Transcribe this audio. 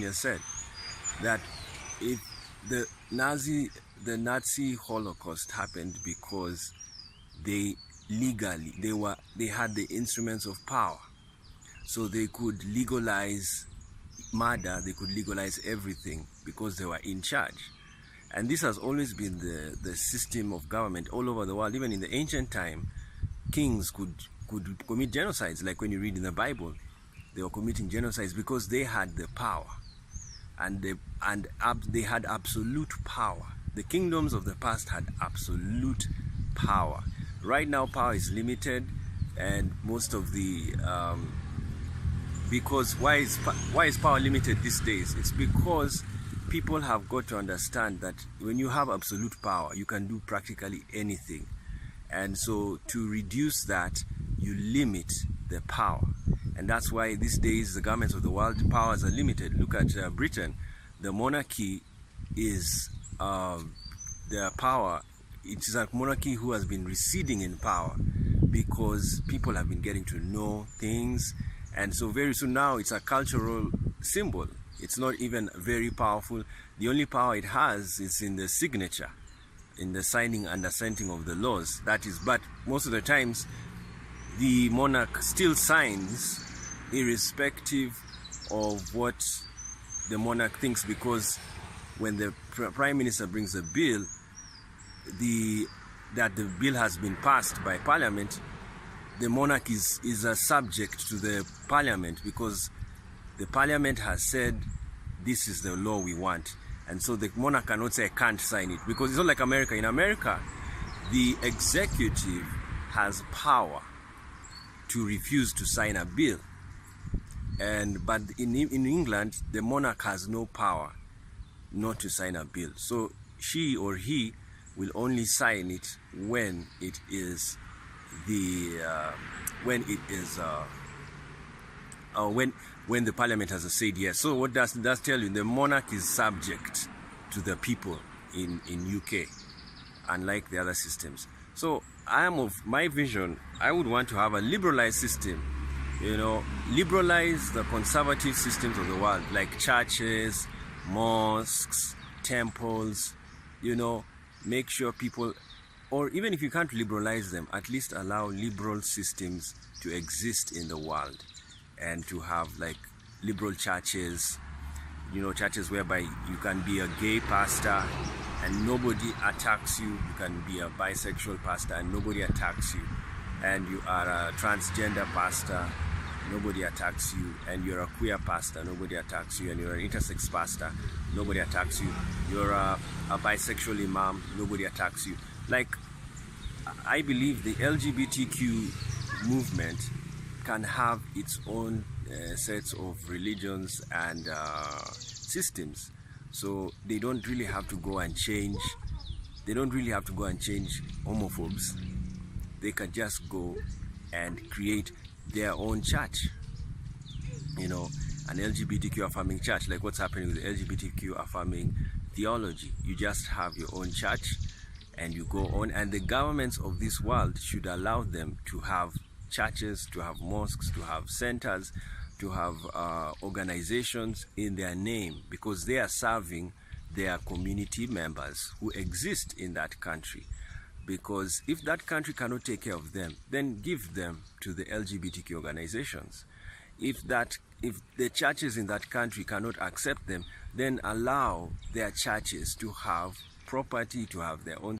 has said that if the Nazi Holocaust happened because they had the instruments of power, so they could legalize murder, they could legalize everything because they were in charge. And this has always been the system of government all over the world. Even in the ancient time, kings could commit genocides. Like when you read in the Bible, they were committing genocides because they had the power, and they had absolute power. The kingdoms of the past had absolute power. Right now, power is limited, and most of the because why is power limited these days? It's because people have got to understand that when you have absolute power, you can do practically anything. And so to reduce that, you limit the power. And that's why these days the governments of the world powers are limited. Look at Britain. The monarchy is their power. It is a monarchy who has been receding in power because people have been getting to know things. And so very soon now it's a cultural symbol. It's not even very powerful. The only power it has is in the signature, in the signing and assenting of the laws. That is, but most of the times the monarch still signs irrespective of what the monarch thinks, because when the prime minister brings a bill, that the bill has been passed by parliament, the monarch is a subject to the parliament, because the parliament has said this is the law we want. And so the monarch cannot say I can't sign it, because it's not like America. In America, the executive has power to refuse to sign a bill, but in England, the monarch has no power not to sign a bill. So she or he will only sign it when it is when the parliament has said yes. So what does that tell you? The monarch is subject to the people in UK, unlike the other systems. So I am of my vision, I would want to have a liberalized system, liberalize the conservative systems of the world, like churches, mosques, temples, make sure people, or even if you can't liberalize them, at least allow liberal systems to exist in the world, and to have like liberal churches, churches whereby you can be a gay pastor and nobody attacks you. You can be a bisexual pastor and nobody attacks you. And you are a transgender pastor, nobody attacks you. And you're a queer pastor, nobody attacks you. And you're an intersex pastor, nobody attacks you. You're a bisexual imam, nobody attacks you. Like, I believe the LGBTQ movement can have its own sets of religions and systems. So they don't really have to go and change. They don't really have to go and change homophobes. They can just go and create their own church. An LGBTQ affirming church, like what's happening with the LGBTQ affirming theology. You just have your own church and you go on, and the governments of this world should allow them to have churches, to have mosques, to have centers, to have organizations in their name, because they are serving their community members who exist in that country. Because if that country cannot take care of them, then give them to the LGBTQ organizations. If the churches in that country cannot accept them, then allow their churches to have property, to have their own